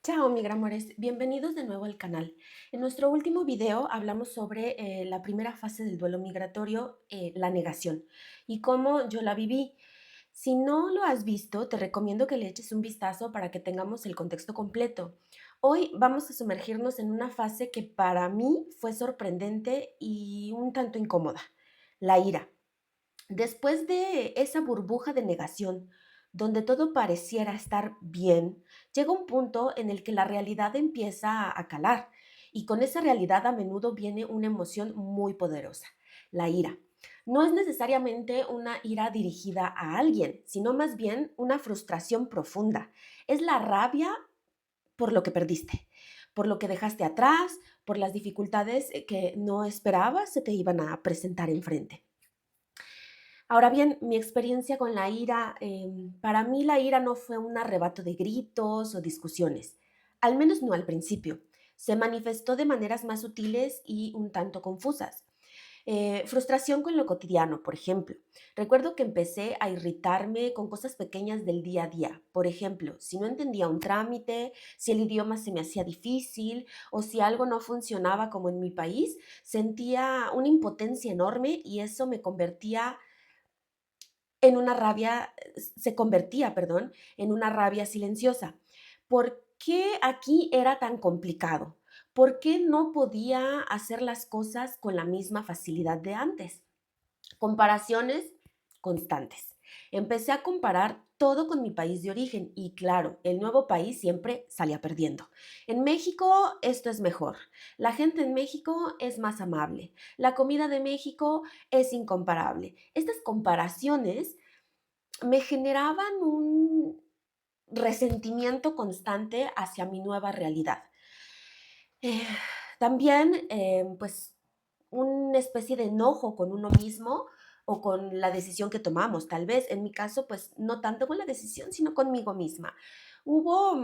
Chao, migramores. Bienvenidos de nuevo al canal. En nuestro último video hablamos sobre la primera fase del duelo migratorio, la negación, y cómo yo la viví. Si no lo has visto, te recomiendo que le eches un vistazo para que tengamos el contexto completo. Hoy vamos a sumergirnos en una fase que para mí fue sorprendente y un tanto incómoda, la ira. Después de esa burbuja de negación, donde todo pareciera estar bien, llega un punto en el que la realidad empieza a calar y con esa realidad a menudo viene una emoción muy poderosa, la ira. No es necesariamente una ira dirigida a alguien, sino más bien una frustración profunda. Es la rabia por lo que perdiste, por lo que dejaste atrás, por las dificultades que no esperabas se te iban a presentar enfrente. Ahora bien, mi experiencia con la ira, para mí la ira no fue un arrebato de gritos o discusiones, al menos no al principio. Se manifestó de maneras más sutiles y un tanto confusas. Frustración con lo cotidiano, por ejemplo. Recuerdo que empecé a irritarme con cosas pequeñas del día a día. Por ejemplo, si no entendía un trámite, si el idioma se me hacía difícil o si algo no funcionaba como en mi país, sentía una impotencia enorme y eso me convertía en una rabia, se convertía, perdón, en una rabia silenciosa. ¿Por qué aquí era tan complicado? ¿Por qué no podía hacer las cosas con la misma facilidad de antes? Comparaciones constantes. Empecé a comparar todo con mi país de origen y claro, el nuevo país siempre salía perdiendo. En México esto es mejor. La gente en México es más amable. La comida de México es incomparable. Estas comparaciones me generaban un resentimiento constante hacia mi nueva realidad. Eh, También, pues, una especie de enojo con uno mismo o con la decisión que tomamos, tal vez. En mi caso, pues, no tanto con la decisión, sino conmigo misma. Hubo,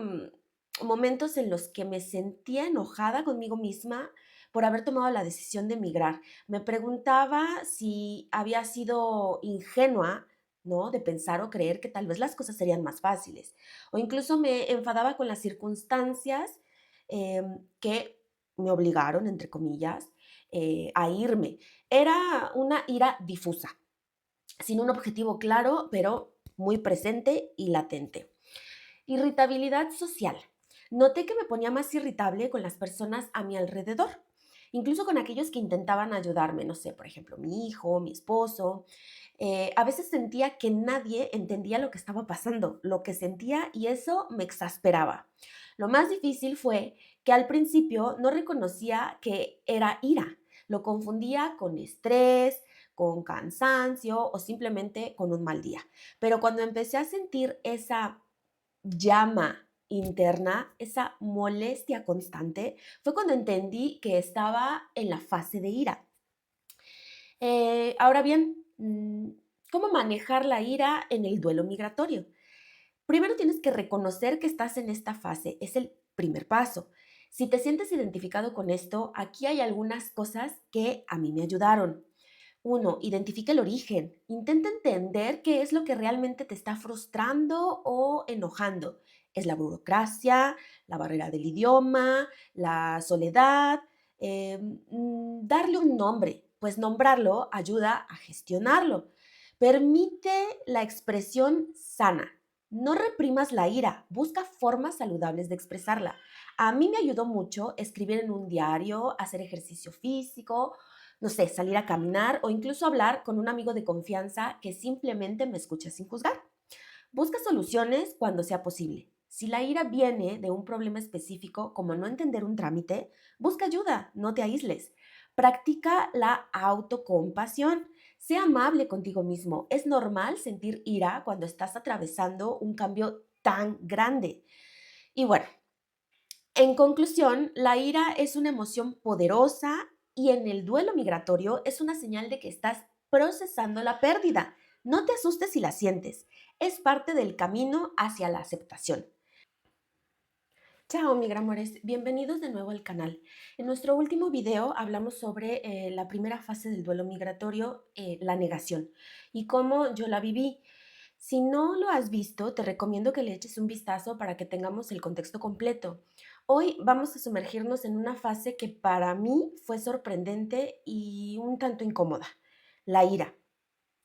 momentos en los que me sentía enojada conmigo misma por haber tomado la decisión de emigrar. Me preguntaba si había sido ingenua, ¿no?, de pensar o creer que tal vez las cosas serían más fáciles. O incluso me enfadaba con las circunstancias, que me obligaron, entre comillas, a irme. Era una ira difusa, sin un objetivo claro, pero muy presente y latente. Irritabilidad social. Noté que me ponía más irritable con las personas a mi alrededor, incluso con aquellos que intentaban ayudarme, no sé, por ejemplo, mi hijo, mi esposo. A veces sentía que nadie entendía lo que estaba pasando, lo que sentía y eso me exasperaba. Lo más difícil fue que al principio no reconocía que era ira, lo confundía con estrés, con cansancio o simplemente con un mal día. Pero cuando empecé a sentir esa llama interna, esa molestia constante, fue cuando entendí que estaba en la fase de ira. Ahora bien, ¿cómo manejar la ira en el duelo migratorio? Primero tienes que reconocer que estás en esta fase, es el primer paso. Si te sientes identificado con esto, aquí hay algunas cosas que a mí me ayudaron. Uno, identifica el origen. Intenta entender qué es lo que realmente te está frustrando o enojando. ¿Es la burocracia, la barrera del idioma, la soledad? Darle un nombre, pues nombrarlo ayuda a gestionarlo. Permite la expresión sana. No reprimas la ira, busca formas saludables de expresarla. A mí me ayudó mucho escribir en un diario, hacer ejercicio físico, no sé, salir a caminar o incluso hablar con un amigo de confianza que simplemente me escuche sin juzgar. Busca soluciones cuando sea posible. Si la ira viene de un problema específico, como no entender un trámite, busca ayuda, no te aísles. Practica la autocompasión. Sea amable contigo mismo. Es normal sentir ira cuando estás atravesando un cambio tan grande. Y bueno, en conclusión, la ira es una emoción poderosa y en el duelo migratorio es una señal de que estás procesando la pérdida. No te asustes si la sientes. Es parte del camino hacia la aceptación. Chao, migramores. Bienvenidos de nuevo al canal. En nuestro último video hablamos sobre la primera fase del duelo migratorio, la negación, y cómo yo la viví. Si no lo has visto, te recomiendo que le eches un vistazo para que tengamos el contexto completo. Hoy vamos a sumergirnos en una fase que para mí fue sorprendente y un tanto incómoda, la ira.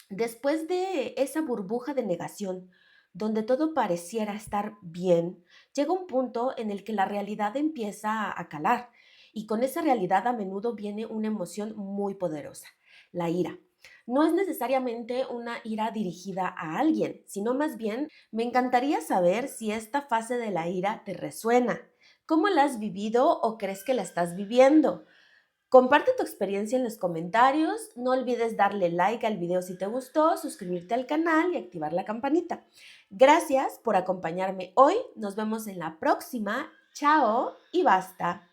Después de esa burbuja de negación, donde todo pareciera estar bien, llega un punto en el que la realidad empieza a calar y con esa realidad a menudo viene una emoción muy poderosa, la ira. No es necesariamente una ira dirigida a alguien, sino más bien me encantaría saber si esta fase de la ira te resuena. ¿Cómo la has vivido o crees que la estás viviendo? Comparte tu experiencia en los comentarios. No olvides darle like al video si te gustó, suscribirte al canal y activar la campanita. Gracias por acompañarme hoy. Nos vemos en la próxima. Chao y basta.